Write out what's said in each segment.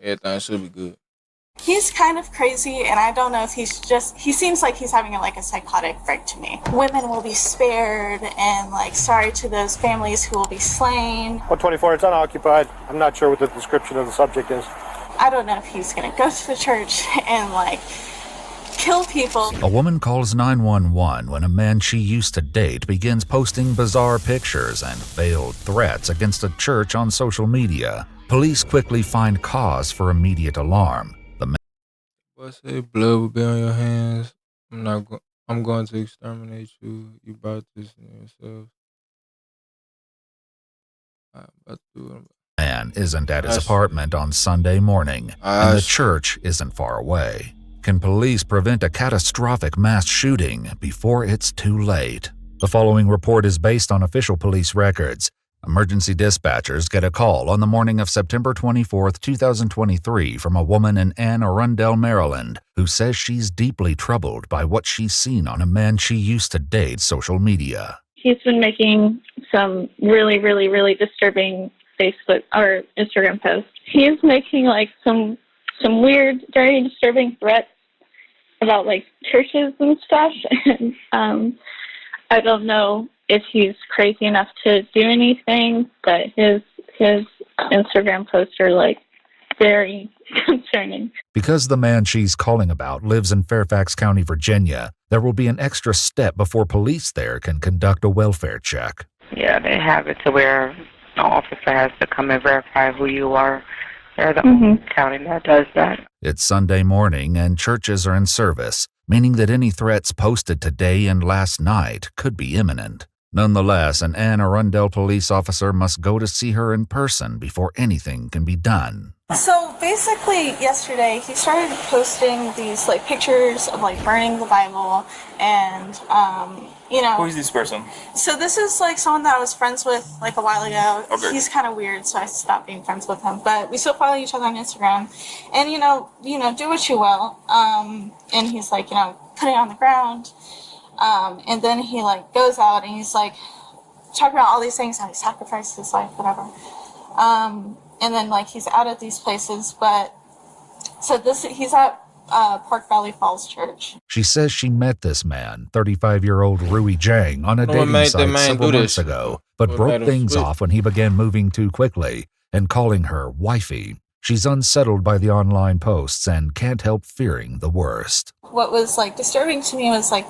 everything should be good. He's kind of crazy, and I don't know if he seems like he's having like a psychotic break to me. Women will be spared, and like, sorry to those families who will be slain. 124, it's unoccupied. I'm not sure what the description of the subject is. I don't know if he's gonna go to the church and like kill people. A woman calls 911 when a man she used to date begins posting bizarre pictures and veiled threats against a church on social media. Police quickly find cause for immediate alarm. But say blood will be on your hands. I'm going to exterminate you. You brought this in yourself. I'm about to do it. Man isn't at his apartment on Sunday morning, and the church isn't far away. Can police prevent a catastrophic mass shooting before it's too late? The following report is based on official police records. Emergency dispatchers get a call on the morning of September 24, 2023 from a woman in Anne Arundel, Maryland, who says she's deeply troubled by what she's seen on a man she used to date social media. He's been making some really, really, really disturbing Facebook or Instagram posts. He's making like some weird, very disturbing threats about like churches and stuff. And I don't know if he's crazy enough to do anything, but his Instagram posts are like very concerning. Because the man she's calling about lives in Fairfax County, Virginia, there will be an extra step before police there can conduct a welfare check. Yeah, they have it to where an officer has to come and verify who you are. They're the only county that does that. It's Sunday morning and churches are in service, meaning that any threats posted today and last night could be imminent. Nonetheless, an Anne Arundel police officer must go to see her in person before anything can be done. So basically yesterday he started posting these like pictures of like burning the Bible and Who is this person? So this is like someone that I was friends with like a while ago. Okay. He's kind of weird, so I stopped being friends with him. But we still follow each other on Instagram, and do what you will. And he's like putting it on the ground, and then he like goes out and he's like talking about all these things, how he sacrificed his life, whatever. And then like he's out at these places, but so he's at Park Valley Falls Church. She says she met this man, 35-year-old Rui Zhang, on a dating site several months ago, but broke things off when he began moving too quickly and calling her wifey. She's unsettled by the online posts and can't help fearing the worst. What was like disturbing to me was like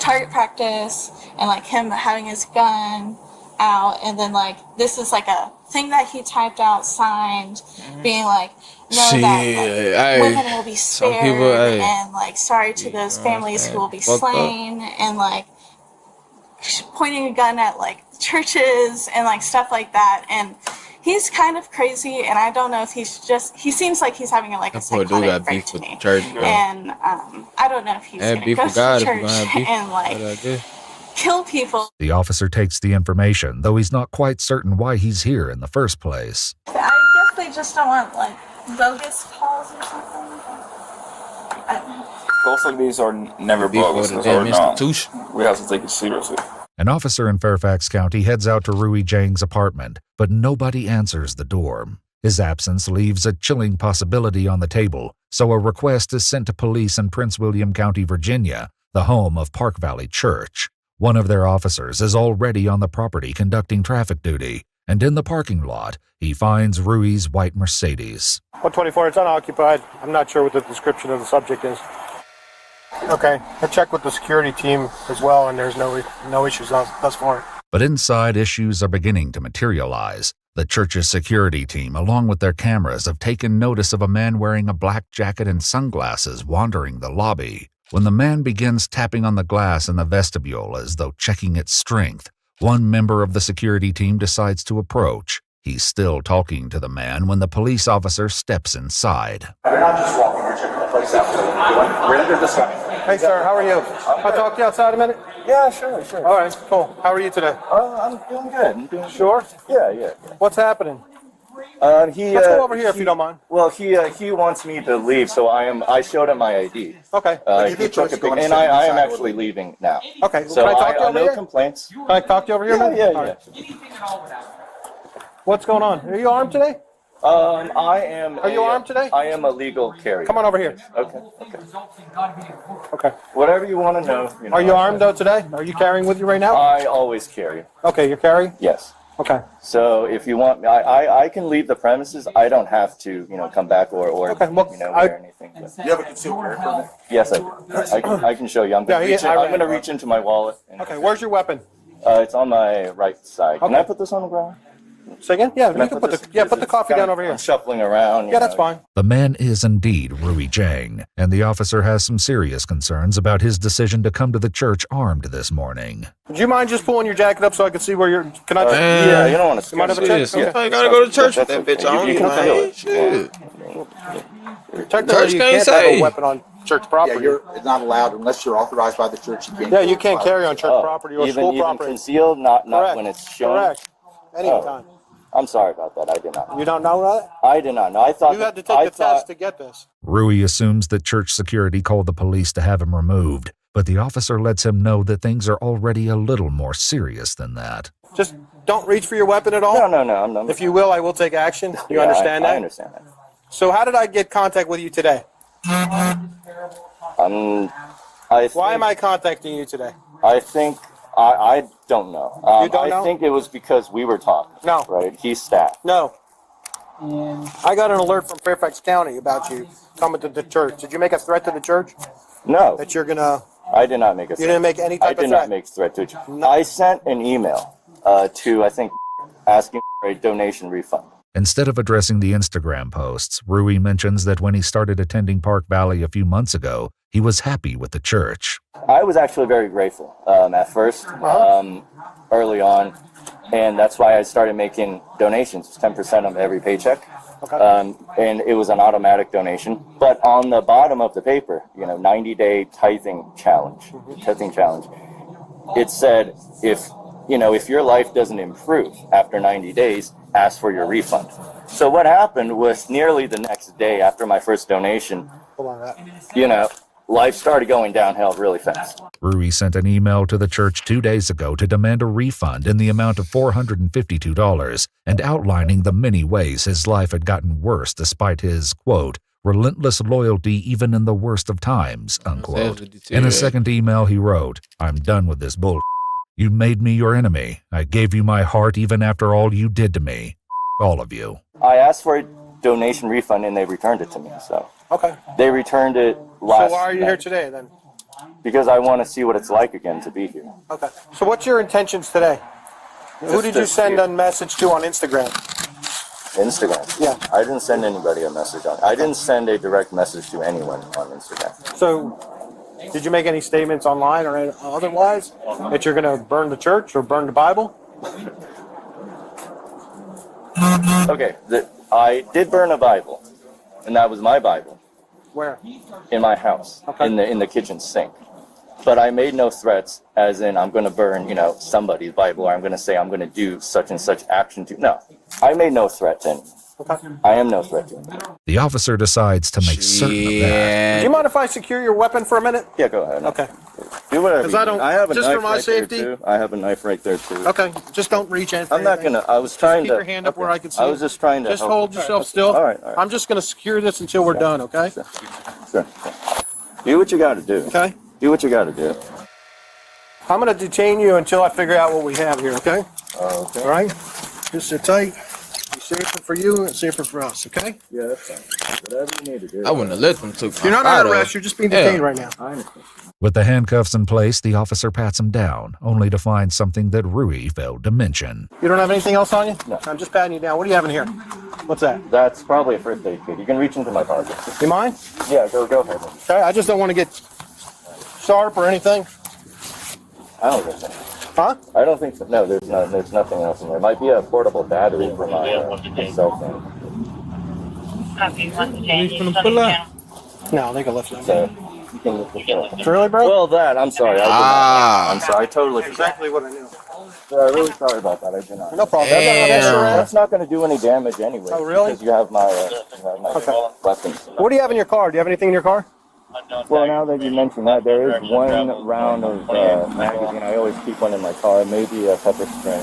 target practice and like him having his gun out, and then like this is like a thing that he typed out, signed, being like, that women will be spared, and like sorry to those families who will be slain, and like pointing a gun at like churches and like stuff like that. And he's kind of crazy, and I don't know if he seems like he's having like a psychotic break to me. And I don't know if he's going to go to the church and like kill people. The officer takes the information, though he's not quite certain why he's here in the first place. I guess they just don't want like bogus calls or something. Calls like these are never bogus. We have to take it seriously. An officer in Fairfax County heads out to Rui Zhang's apartment, but nobody answers the door. His absence leaves a chilling possibility on the table, so a request is sent to police in Prince William County, Virginia, the home of Park Valley Church. One of their officers is already on the property conducting traffic duty, and in the parking lot, he finds Rui's white Mercedes. 124, it's unoccupied. I'm not sure what the description of the subject is. Okay, I checked with the security team as well, and there's no issues thus far. But inside, issues are beginning to materialize. The church's security team, along with their cameras, have taken notice of a man wearing a black jacket and sunglasses wandering the lobby. When the man begins tapping on the glass in the vestibule as though checking its strength, one member of the security team decides to approach. He's still talking to the man when the police officer steps inside. We're not just walking, we're checking the place out. We're under discussion. Hey, sir, how are you? I'll talk to you outside a minute? Yeah, sure. All right, cool. How are you today? I'm doing good. I'm doing Sure? Yeah. What's happening? Let's go over here if you don't mind. Well, he wants me to leave, so I showed him my ID. Okay. He took a picture, and I am actually leaving now. Okay. So can I talk to you over no here? complaints. Can I talk to you over here? Yeah. Right. What's going on? Are you armed today? I am. Are you armed today? I am a legal carrier. Come on over here. Okay. Okay. Whatever you want to know. Are you armed though today? Are you carrying with you right now? I always carry. Okay, you're carrying? Yes. Okay. So if you want, I can leave the premises. I don't have to, come back or okay, well, wear anything. But. You have a concealed carry permit? Yes, I do. I can show you. I'm gonna reach into my wallet. Okay, where's your weapon? It's on my right side. Okay. Can I put this on the ground? Say again? Yeah, you can put the coffee down over here. I'm shuffling around. Yeah, that's fine. The man is indeed Rui Zhang, and the officer has some serious concerns about his decision to come to the church armed this morning. Would you mind just pulling your jacket up so I can see where you're? Can I? Yeah, you don't want to. Mind if I check? Sometimes you gotta go to church with that bitch on. You can feel it. Shit. Technically, you can't have a weapon on church property. Yeah, it's not allowed unless you're authorized by the church. You can't carry on church property or school property. Even concealed, not Correct. when it's shown. Correct. Anytime. I'm sorry about that. I did not know. You don't know that? I did not know. I thought you had to take the test to get this. Rui assumes that church security called the police to have him removed, but the officer lets him know that things are already a little more serious than that. Just don't reach for your weapon at all? No. If you will, I will take action. You understand that? I understand that. So how did I get contact with you today? Why am I contacting you today? I think... I don't know. You don't know? I think it was because we were talking. No. Right? He's staff. No. I got an alert from Fairfax County about you coming to the church. Did you make a threat to the church? No. That you're going to... I did not make a threat. You didn't make any type of threat? I did not make a threat to you. No. I sent an email to, I think, asking for a donation refund. Instead of addressing the Instagram posts, Rui mentions that when he started attending Park Valley a few months ago, he was happy with the church. I was actually very grateful at first, early on, and that's why I started making donations, 10% of every paycheck. Okay. And it was an automatic donation. But on the bottom of the paper, 90-day tithing challenge, it said if your life doesn't improve after 90 days, ask for your refund. So what happened was nearly the next day after my first donation, life started going downhill really fast. Rui sent an email to the church 2 days ago to demand a refund in the amount of $452 and outlining the many ways his life had gotten worse despite his, quote, relentless loyalty even in the worst of times, unquote. In a second email, he wrote, I'm done with this bull. You made me your enemy. I gave you my heart even after all you did to me. All of you. I asked for a donation refund and they returned it to me, so. Okay. They returned it last So why are you night. here today then? Because I want to see what it's like again to be here. Okay. So what's your intentions today? Who did you send a message to on Instagram? Instagram? Yeah. I didn't send anybody a message on. I didn't send a direct message to anyone on Instagram. So did you make any statements online or otherwise that you're going to burn the church or burn the Bible? Okay. I did burn a Bible, and that was my Bible. Where? In my house, okay. in the kitchen sink. But I made no threats, as in I'm going to burn, somebody's Bible, or I'm going to say I'm going to do such and such action to. No, I made no threat to anyone. Okay. I am no threat to anyone. The officer decides to make certain of that. Do you mind if I secure your weapon for a minute? Yeah, go ahead. Okay. Do whatever. I have a just knife for my right safety. there too. I have a knife right there too. Okay. Just don't reach in. I'm not gonna. I was trying keep to keep your hand up where I can see. I was just trying to. Just help. hold yourself still. All right. I'm just gonna secure this until we're done. Okay. Sure. Do what you got to do. Okay. Do what you got to do. I'm gonna detain you until I figure out what we have here. Okay. Okay. All right. Just sit tight. Be safer for you and safer for us. Okay. Yeah, that's fine. Whatever you need to do. I wouldn't have let them took You're not under arrest. You're just being detained right now. I understand. With the handcuffs in place, the officer pats him down, only to find something that Rui failed to mention. You don't have anything else on you? No. I'm just patting you down. What do you have in here? What's that? That's probably a first aid kit. You can reach into my pocket. You mind? Yeah, go ahead. Okay. I just don't want to get sharp or anything. I don't think so. Huh? I don't think so. No, there's nothing else in there. It might be a portable battery for my cell phone. No, they can lift it. So you can lift it up. Really, bro? Well, that I'm sorry. I'm sorry. I totally forgot. Exactly what I knew. I'm really sorry about that. I did not. No problem. That's not going to do any damage anyway. Oh, really? Because you have my weapons. What do you have in your car? Do you have anything in your car? Well, now that you mention that, there is one round of magazine. I always keep one in my car. Maybe a pepper spray.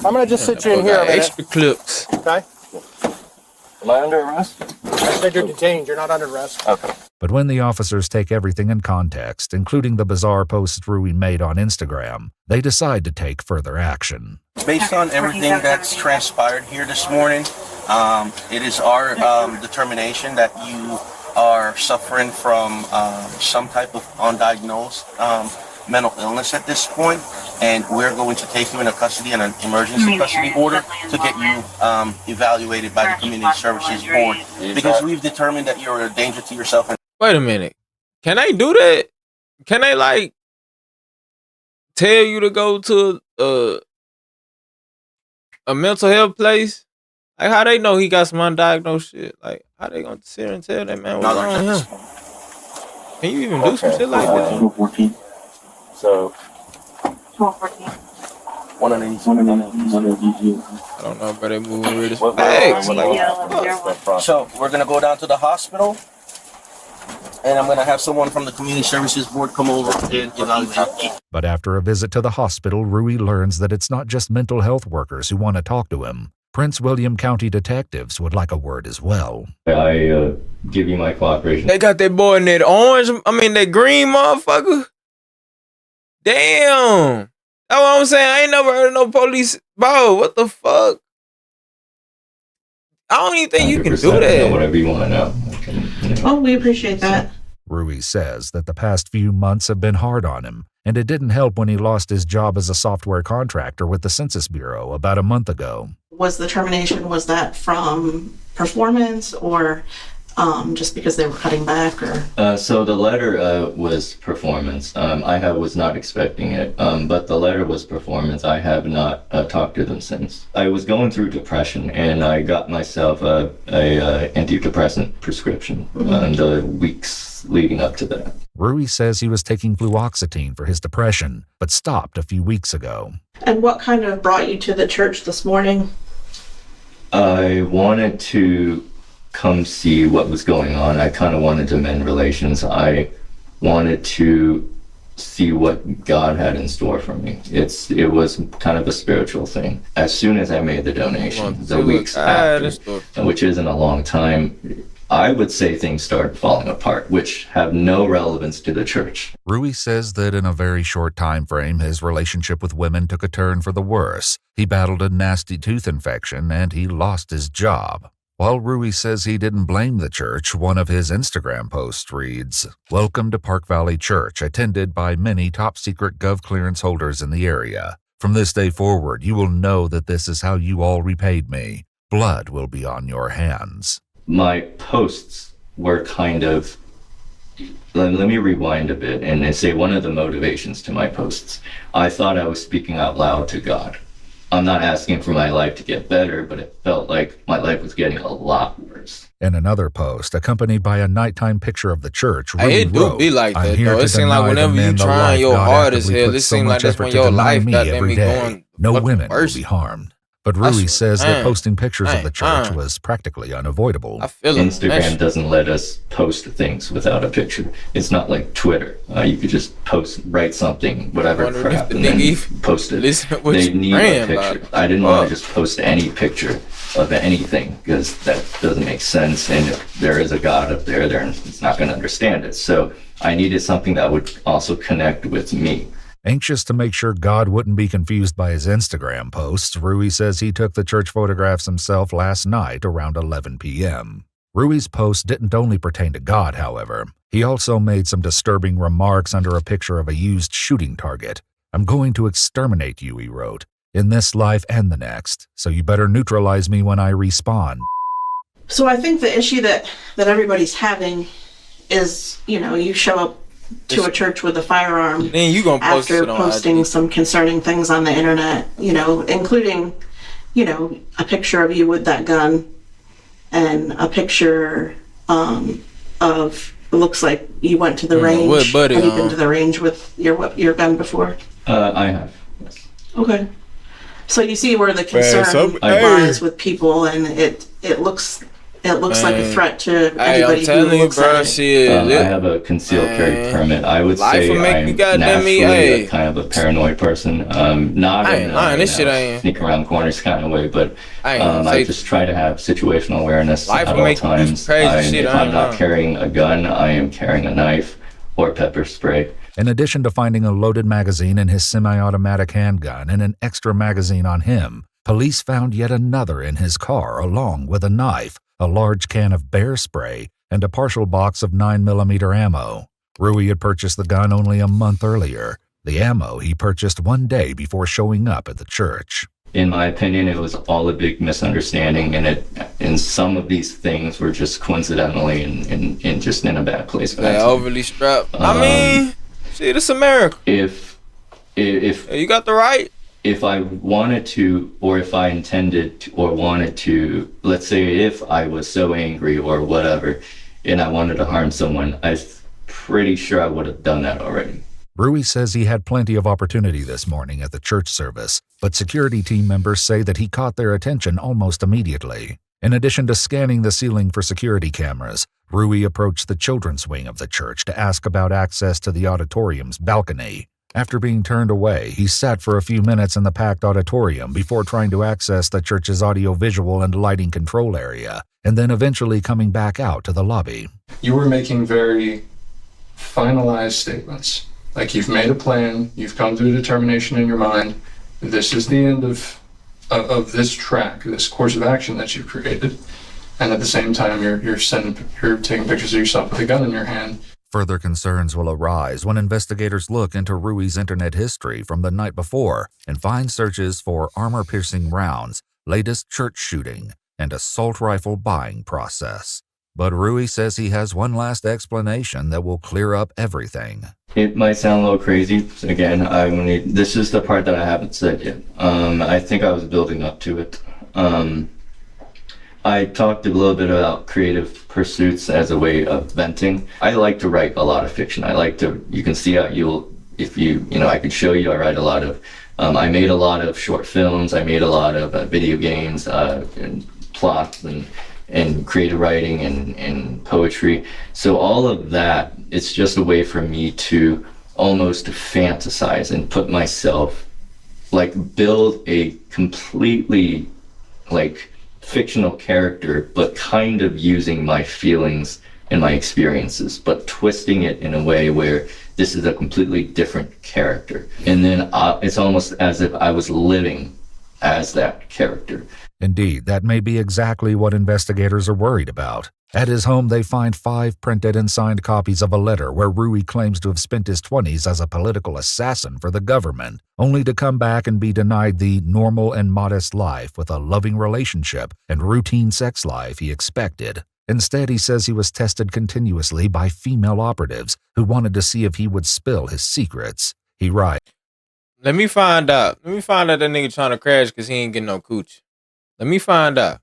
I'm going to just sit you in here a minute. Extra clips. Okay? Am I under arrest? I said you're detained. You're not under arrest. Okay. But when the officers take everything in context, including the bizarre posts Rui made on Instagram, they decide to take further action. Based on everything that's transpired here this morning, it is our determination that you are suffering from some type of undiagnosed mental illness at this point, and we're going to take you into custody in an emergency custody order to get you evaluated by the Community Services Board, because we've determined that you're a danger to yourself. Wait a minute. Can I do that? Can they like tell you to go to a mental health place? Like, how they know he got some undiagnosed shit? Like, how they gonna sit here and tell that man what's wrong with him? Can you even do some shit like that? 14. So 1214. One of these. I don't know, but they moving really fast. So we're gonna go down to the hospital, and I'm gonna have someone from the Community Services Board come over and evaluate. But after a visit to the hospital, Rui learns that it's not just mental health workers who want to talk to him. Prince William County detectives would like a word as well. I give you my cooperation. They got that boy in that that green motherfucker. Damn. That's what I'm saying. I ain't never heard of no police. Bro, what the fuck? I don't even think you can do that. Whatever you want to know. Oh, we appreciate that. Rui says that the past few months have been hard on him, and it didn't help when he lost his job as a software contractor with the Census Bureau about a month ago. Was the termination, was that from performance or just because they were cutting back? Or So the letter was performance. I was not expecting it, but the letter was performance. I have not talked to them since. I was going through depression, and I got myself a antidepressant prescription in the weeks leading up to that. Rui says he was taking fluoxetine for his depression, but stopped a few weeks ago. And what kind of brought you to the church this morning? I wanted to come see what was going on. I kind of wanted to mend relations. I wanted to see what God had in store for me. It was kind of a spiritual thing. As soon as I made the donation, the weeks after, which isn't a long time, I would say things started falling apart, which have no relevance to the church. Rui says that in a very short time frame, his relationship with women took a turn for the worse. He battled a nasty tooth infection, and he lost his job. While Rui says he didn't blame the church, one of his Instagram posts reads, "Welcome to Park Valley Church, attended by many top-secret Gov clearance holders in the area. From this day forward, you will know that this is how you all repaid me. Blood will be on your hands." My posts were kind of, let me rewind a bit and say one of the motivations to my posts. I thought I was speaking out loud to God. I'm not asking for my life to get better, but it felt like my life was getting a lot worse. In another post, accompanied by a nighttime picture of the church, Rui it do wrote, be like "I'm that, here though. to It seems like deny whenever the men you the trying life your God hard as actively hell, it puts so seems like much that's effort when to your deny life me got every me day. going No fucking women will worse. be harmed." But Rui says that posting pictures of Dang, the church was practically unavoidable. I feel it. Instagram doesn't let us post things without a picture. It's not like Twitter. You could just write something, whatever crap, and then post it. They need a picture. I didn't want to just post any picture of anything because that doesn't make sense. And if there is a God up there, it's not going to understand it. So I needed something that would also connect with me. Anxious to make sure God wouldn't be confused by his Instagram posts, Rui says he took the church photographs himself last night around 11 p.m. Rui's post didn't only pertain to God, however. He also made some disturbing remarks under a picture of a used shooting target. "I'm going to exterminate you," he wrote, "in this life and the next, so you better neutralize me when I respawn." So I think the issue that everybody's having is, you show up to a church with a firearm then you gonna post after it on posting IG. some concerning things on the internet, including, a picture of you with that gun and a picture of, looks like you went to the range. What, buddy, Have you been to the range with your gun before? I have, yes. Okay. So you see where the concern lies with people, and it looks it looks like a threat to Hey, anybody I'm telling who you, looks bro, at it. shit. I have a concealed carry permit. I would Life say will make you I'm goddamn me, naturally hey. a kind of a paranoid person. Not I in ain't lying, this shit ain't. sneak around corners kind of way, but I I just try to have situational awareness life at will all make you do some times. crazy shit, If I I'm ain't not lying. carrying a gun, I am carrying a knife or pepper spray. In addition to finding a loaded magazine in his semi-automatic handgun and an extra magazine on him, police found yet another in his car along with a knife, a large can of bear spray, and a partial box of 9mm ammo. Rui had purchased the gun only a month earlier. The ammo he purchased one day before showing up at the church. In my opinion, it was all a big misunderstanding, and some of these things were just coincidentally and just in a bad place. They overly strapped. I mean, shit, it's America. If you got the right. If I wanted to, or if I intended to, or wanted to, let's say if I was so angry or whatever, and I wanted to harm someone, I'm pretty sure I would have done that already. Rui says he had plenty of opportunity this morning at the church service, but security team members say that he caught their attention almost immediately. In addition to scanning the ceiling for security cameras, Rui approached the children's wing of the church to ask about access to the auditorium's balcony. After being turned away, he sat for a few minutes in the packed auditorium before trying to access the church's audiovisual and lighting control area, and then eventually coming back out to the lobby. You were making very finalized statements. Like, you've made a plan, you've come to a determination in your mind, this is the end of this track, this course of action that you've created, and at the same time you're taking pictures of yourself with a gun in your hand. Further concerns will arise when investigators look into Rui's internet history from the night before and find searches for armor-piercing rounds, latest church shooting, and assault rifle buying process. But Rui says he has one last explanation that will clear up everything. It might sound a little crazy. Again, this is the part that I haven't said yet. I think I was building up to it. I talked a little bit about creative pursuits as a way of venting. I like to write a lot of fiction. I like to, you can see how I could show you, I write a lot of, I made a lot of short films, I made a lot of video games, and plots and creative writing and poetry. So all of that, it's just a way for me to almost fantasize and put myself, build a completely, fictional character, but kind of using my feelings and my experiences, but twisting it in a way where this is a completely different character. And then it's almost as if I was living as that character. Indeed, that may be exactly what investigators are worried about. At his home, they find 5 printed and signed copies of a letter where Rui claims to have spent his 20s as a political assassin for the government, only to come back and be denied the normal and modest life with a loving relationship and routine sex life he expected. Instead, he says he was tested continuously by female operatives who wanted to see if he would spill his secrets. He writes, Let me find out that nigga trying to crash because he ain't getting no coochie. Let me find out.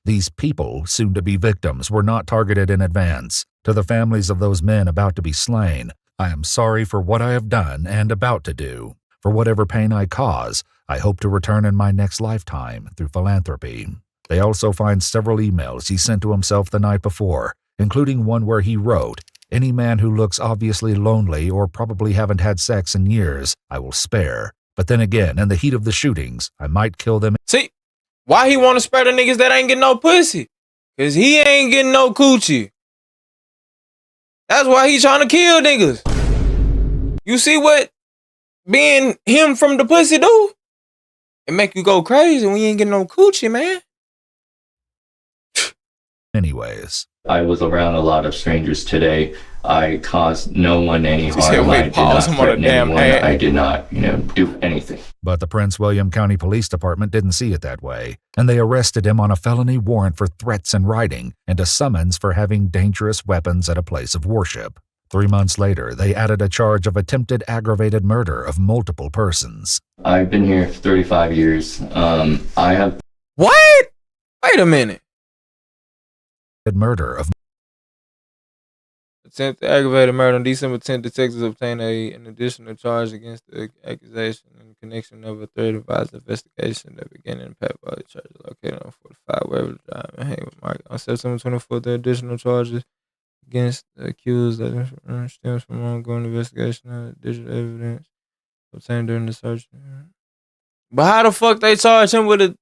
These people, soon to be victims, were not targeted in advance. To the families of those men about to be slain, I am sorry for what I have done and about to do. For whatever pain I cause, I hope to return in my next lifetime through philanthropy. They also find several emails he sent to himself the night before, including one where he wrote, "Any man who looks obviously lonely or probably haven't had sex in years, I will spare. But then again, in the heat of the shootings, I might kill them." See, why he want to spare the niggas that ain't getting no pussy? Because he ain't getting no coochie. That's why he trying to kill niggas. You see what being him from the pussy do? It make you go crazy when you ain't getting no coochie, man. Anyways, I was around a lot of strangers today. I caused no one any harm. I did not threaten anyone. I did not, do anything. But the Prince William County Police Department didn't see it that way, and they arrested him on a felony warrant for threats in writing and a summons for having dangerous weapons at a place of worship. 3 months later, they added a charge of attempted aggravated murder of multiple persons. I've been here 35 years. I have... What? Wait a minute. Murder of Attempted aggravated murder on December 10th, detectives obtained an additional charge against the accusation and connection of a threat advised investigation that began in Pat Valley Church located on 45 Waverly Drive in Hayward Market. On September 24th, the additional charges against the accused that stems from ongoing investigation of digital evidence obtained during the search. But how the fuck they charge him with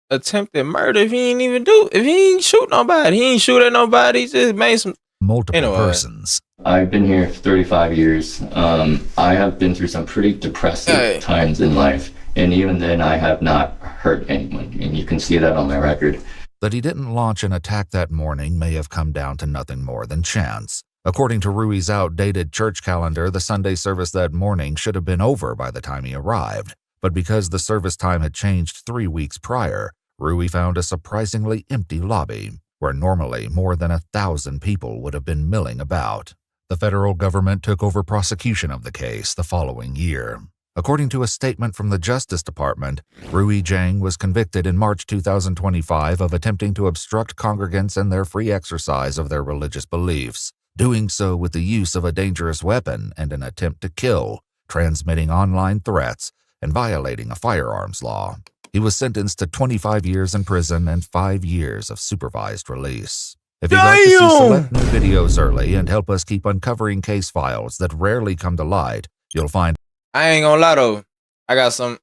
attempted murder if he ain't shoot nobody? He ain't shoot at nobody. He just made some multiple persons. I've been here for 35 years. I have been through some pretty depressive times in life, and even then I have not hurt anyone, and you can see that on my record. That he didn't launch an attack that morning may have come down to nothing more than chance. According to Rui's outdated church calendar, the Sunday service that morning should have been over by the time he arrived. But because the service time had changed 3 weeks prior, Rui found a surprisingly empty lobby, where normally more than 1,000 people would have been milling about. The federal government took over prosecution of the case the following year. According to a statement from the Justice Department, Rui Zhang was convicted in March 2025 of attempting to obstruct congregants in their free exercise of their religious beliefs, doing so with the use of a dangerous weapon and an attempt to kill, transmitting online threats, and violating a firearms law. He was sentenced to 25 years in prison and 5 years of supervised release. If you'd like to see select new videos early and help us keep uncovering case files that rarely come to light, you'll find... I ain't gonna lie though. I got some